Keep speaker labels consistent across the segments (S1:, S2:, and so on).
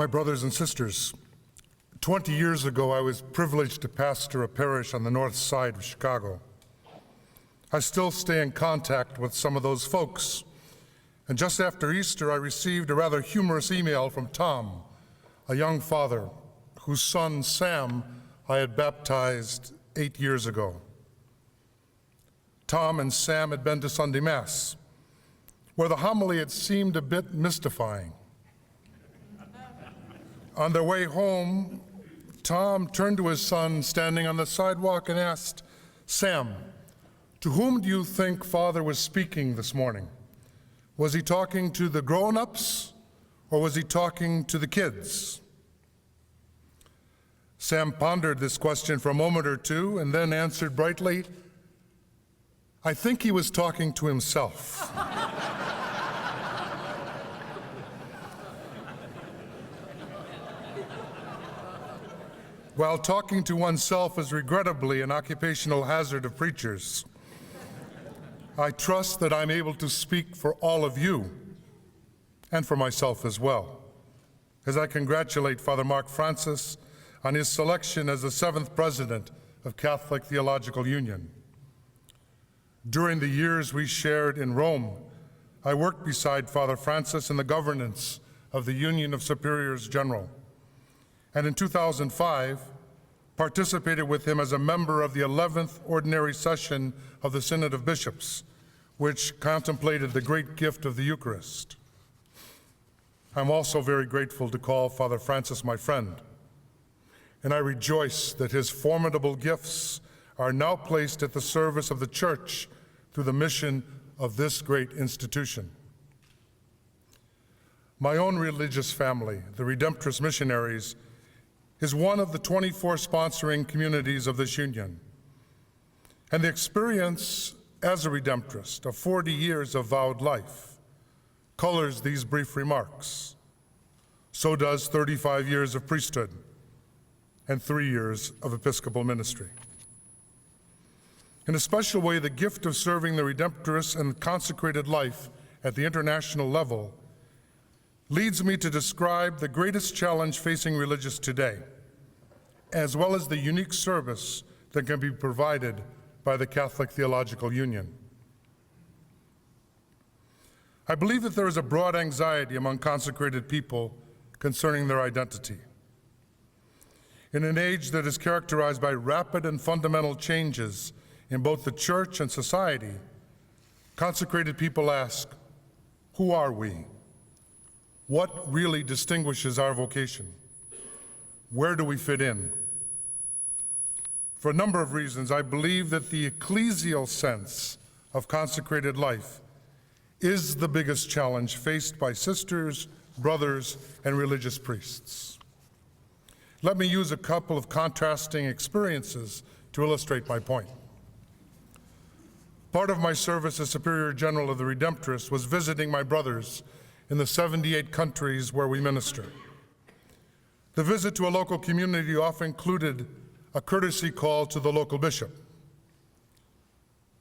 S1: my brothers and sisters, 20 years ago I was privileged to pastor a parish on the north side of Chicago. I still stay in contact with some of those folks. And just after Easter, I received a rather humorous email from Tom, a young father whose son, Sam, I had baptized 8 years ago. Tom and Sam had been to Sunday Mass, where the homily had seemed a bit mystifying. On their way home, Tom turned to his son standing on the sidewalk and asked, "Sam, to whom do you think Father was speaking this morning? Was he talking to the grown-ups or was he talking to the kids?" Sam pondered this question for a moment or two and then answered brightly, "I think he was talking to himself." While talking to oneself is regrettably an occupational hazard of preachers, I trust that I'm able to speak for all of you and for myself as well, as I congratulate Father Mark Francis on his selection as the 7th president of Catholic Theological Union. During the years we shared in Rome, I worked beside Father Francis in the governance of the Union of Superiors General, and in 2005, participated with him as a member of the 11th Ordinary Session of the Synod of Bishops, which contemplated the great gift of the Eucharist. I'm also very grateful to call Father Francis my friend, and I rejoice that his formidable gifts are now placed at the service of the Church through the mission of this great institution. My own religious family, the Redemptorist Missionaries, is one of the 24 sponsoring communities of this union. And the experience as a Redemptorist of 40 years of vowed life colors these brief remarks. So does 35 years of priesthood and 3 years of episcopal ministry. In a special way, the gift of serving the Redemptorists and consecrated life at the international level leads me to describe the greatest challenge facing religious today, as well as the unique service that can be provided by the Catholic Theological Union. I believe that there is a broad anxiety among consecrated people concerning their identity. In an age that is characterized by rapid and fundamental changes in both the Church and society, consecrated people ask, who are we? What really distinguishes our vocation? Where do we fit in? For a number of reasons, I believe that the ecclesial sense of consecrated life is the biggest challenge faced by sisters, brothers, and religious priests. Let me use a couple of contrasting experiences to illustrate my point. Part of my service as Superior General of the Redemptorists was visiting my brothers in the 78 countries where we minister. The visit to a local community often included a courtesy call to the local bishop.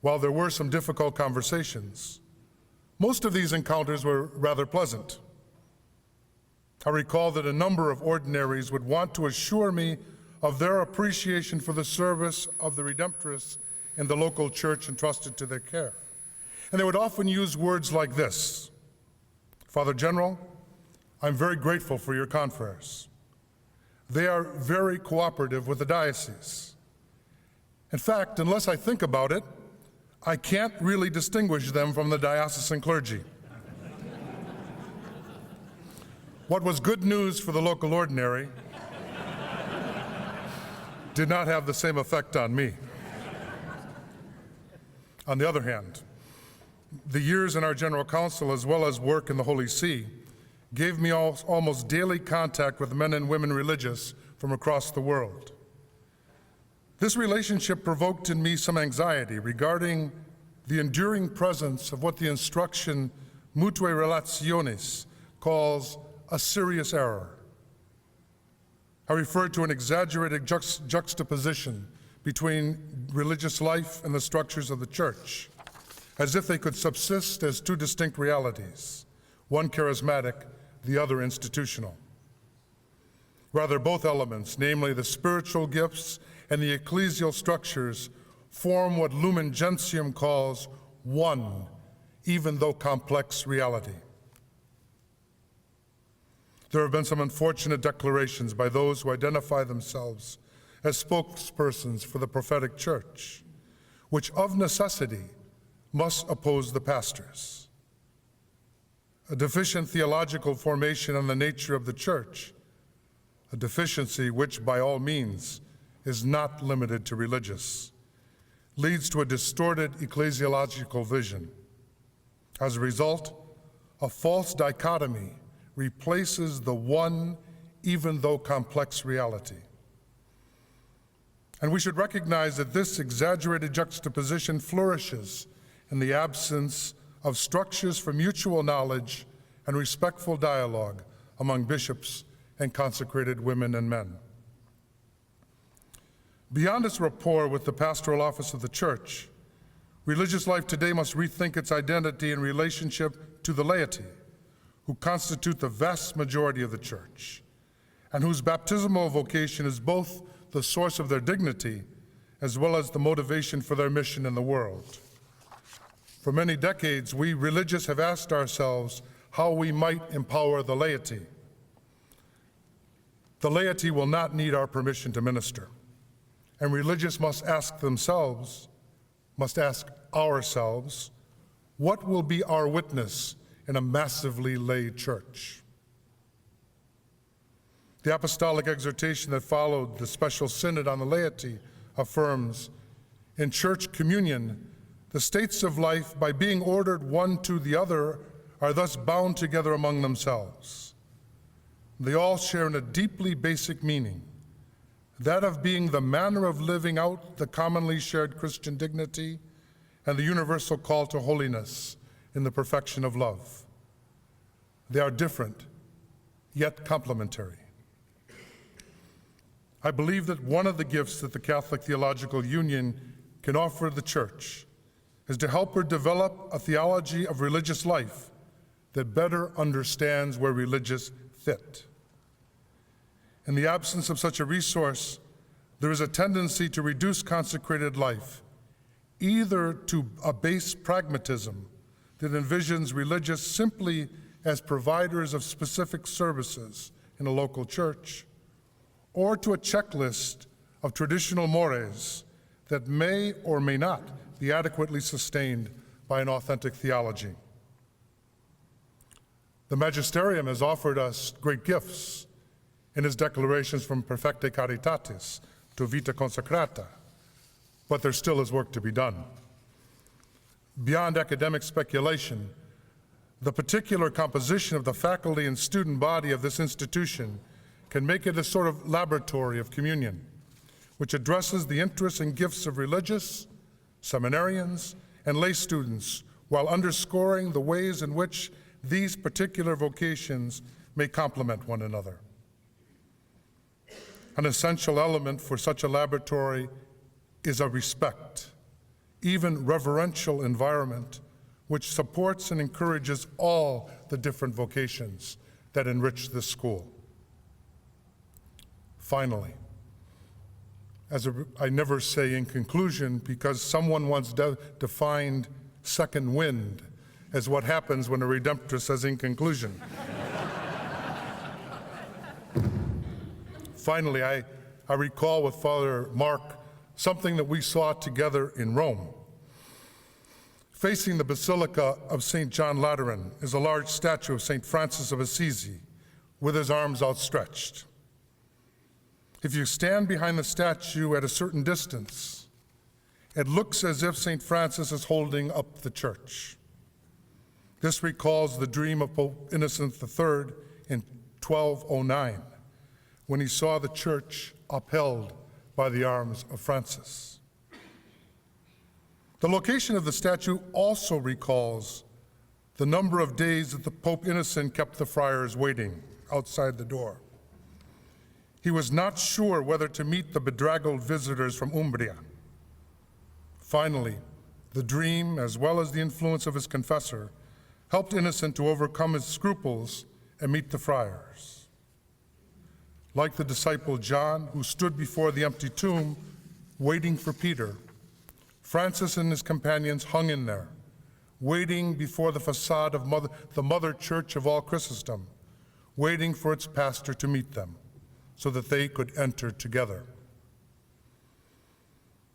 S1: While there were some difficult conversations, most of these encounters were rather pleasant. I recall that a number of ordinaries would want to assure me of their appreciation for the service of the Redemptorists in the local church entrusted to their care. And they would often use words like this: "Father General, I'm very grateful for your confreres. They are very cooperative with the diocese. In fact, unless I think about it, I can't really distinguish them from the diocesan clergy." What was good news for the local ordinary did not have the same effect on me. On the other hand, the years in our General Council, as well as work in the Holy See, gave me almost daily contact with men and women religious from across the world. This relationship provoked in me some anxiety regarding the enduring presence of what the instruction Mutue Relationis calls a serious error. I refer to an exaggerated juxtaposition between religious life and the structures of the Church, as if they could subsist as 2 distinct realities, one charismatic, the other institutional. Rather, both elements, namely the spiritual gifts and the ecclesial structures, form what Lumen Gentium calls one, even though complex, reality. There have been some unfortunate declarations by those who identify themselves as spokespersons for the prophetic church, which of necessity must oppose the pastors. A deficient theological formation on the nature of the church, a deficiency which by all means is not limited to religious, leads to a distorted ecclesiological vision. As a result, a false dichotomy replaces the one, even though complex, reality. And we should recognize that this exaggerated juxtaposition flourishes in the absence of structures for mutual knowledge and respectful dialogue among bishops and consecrated women and men. Beyond its rapport with the pastoral office of the church, religious life today must rethink its identity in relationship to the laity, who constitute the vast majority of the church, and whose baptismal vocation is both the source of their dignity as well as the motivation for their mission in the world. For many decades, we religious have asked ourselves how we might empower the laity. The laity will not need our permission to minister, and religious must ask ourselves, what will be our witness in a massively lay church? The apostolic exhortation that followed the special synod on the laity affirms, in church communion, the states of life, by being ordered one to the other, are thus bound together among themselves. They all share in a deeply basic meaning, that of being the manner of living out the commonly shared Christian dignity and the universal call to holiness in the perfection of love. They are different, yet complementary. I believe that one of the gifts that the Catholic Theological Union can offer the church is to help her develop a theology of religious life that better understands where religious fit. In the absence of such a resource, there is a tendency to reduce consecrated life either to a base pragmatism that envisions religious simply as providers of specific services in a local church, or to a checklist of traditional mores that may or may not be adequately sustained by an authentic theology. The Magisterium has offered us great gifts in its declarations from Perfecte Caritatis to Vita Consecrata, but there still is work to be done. Beyond academic speculation, the particular composition of the faculty and student body of this institution can make it a sort of laboratory of communion, which addresses the interests and gifts of religious, seminarians, and lay students, while underscoring the ways in which these particular vocations may complement one another. An essential element for such a laboratory is a respect, even reverential environment, which supports and encourages all the different vocations that enrich this school. Finally, I never say in conclusion, because someone once defined second wind as what happens when a Redemptor says in conclusion. Finally, I recall with Father Mark something that we saw together in Rome. Facing the Basilica of St. John Lateran is a large statue of St. Francis of Assisi with his arms outstretched. If you stand behind the statue at a certain distance, it looks as if St. Francis is holding up the church. This recalls the dream of Pope Innocent III in 1209, when he saw the church upheld by the arms of Francis. The location of the statue also recalls the number of days that the Pope Innocent kept the friars waiting outside the door. He was not sure whether to meet the bedraggled visitors from Umbria. Finally, the dream, as well as the influence of his confessor, helped Innocent to overcome his scruples and meet the friars. Like the disciple John, who stood before the empty tomb waiting for Peter, Francis and his companions hung in there, waiting before the facade of the Mother Church of all Christendom, waiting for its pastor to meet them so that they could enter together.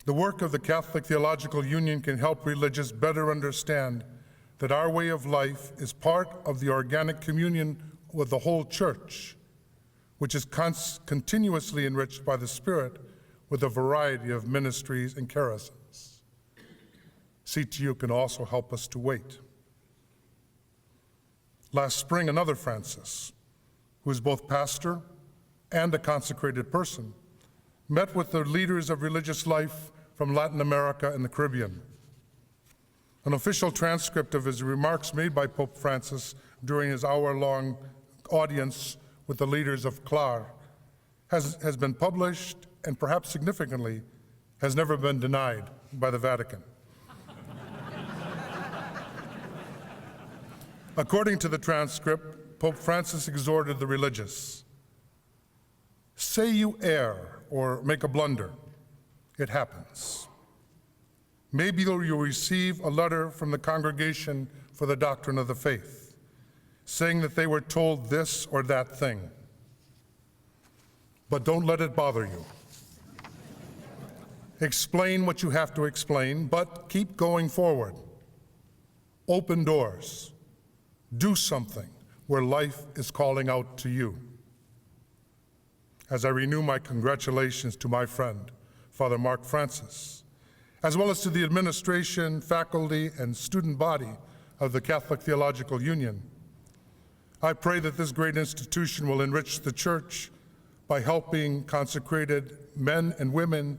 S1: The work of the Catholic Theological Union can help religious better understand that our way of life is part of the organic communion with the whole Church, which is continuously enriched by the Spirit with a variety of ministries and charisms. CTU can also help us to wait. Last spring, another Francis, who is both pastor and a consecrated person, met with the leaders of religious life from Latin America and the Caribbean. An official transcript of his remarks made by Pope Francis during his hour-long audience with the leaders of CLAR has been published and, perhaps significantly, has never been denied by the Vatican. According to the transcript, Pope Francis exhorted the religious, "Say you err or make a blunder, it happens. Maybe you'll receive a letter from the Congregation for the Doctrine of the Faith, saying that they were told this or that thing. But don't let it bother you. Explain what you have to explain, but keep going forward. Open doors. Do something where life is calling out to you." As I renew my congratulations to my friend, Father Mark Francis, as well as to the administration, faculty, and student body of the Catholic Theological Union, I pray that this great institution will enrich the Church by helping consecrated men and women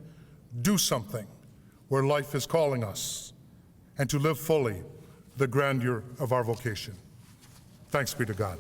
S1: do something where life is calling us and to live fully the grandeur of our vocation. Thanks be to God.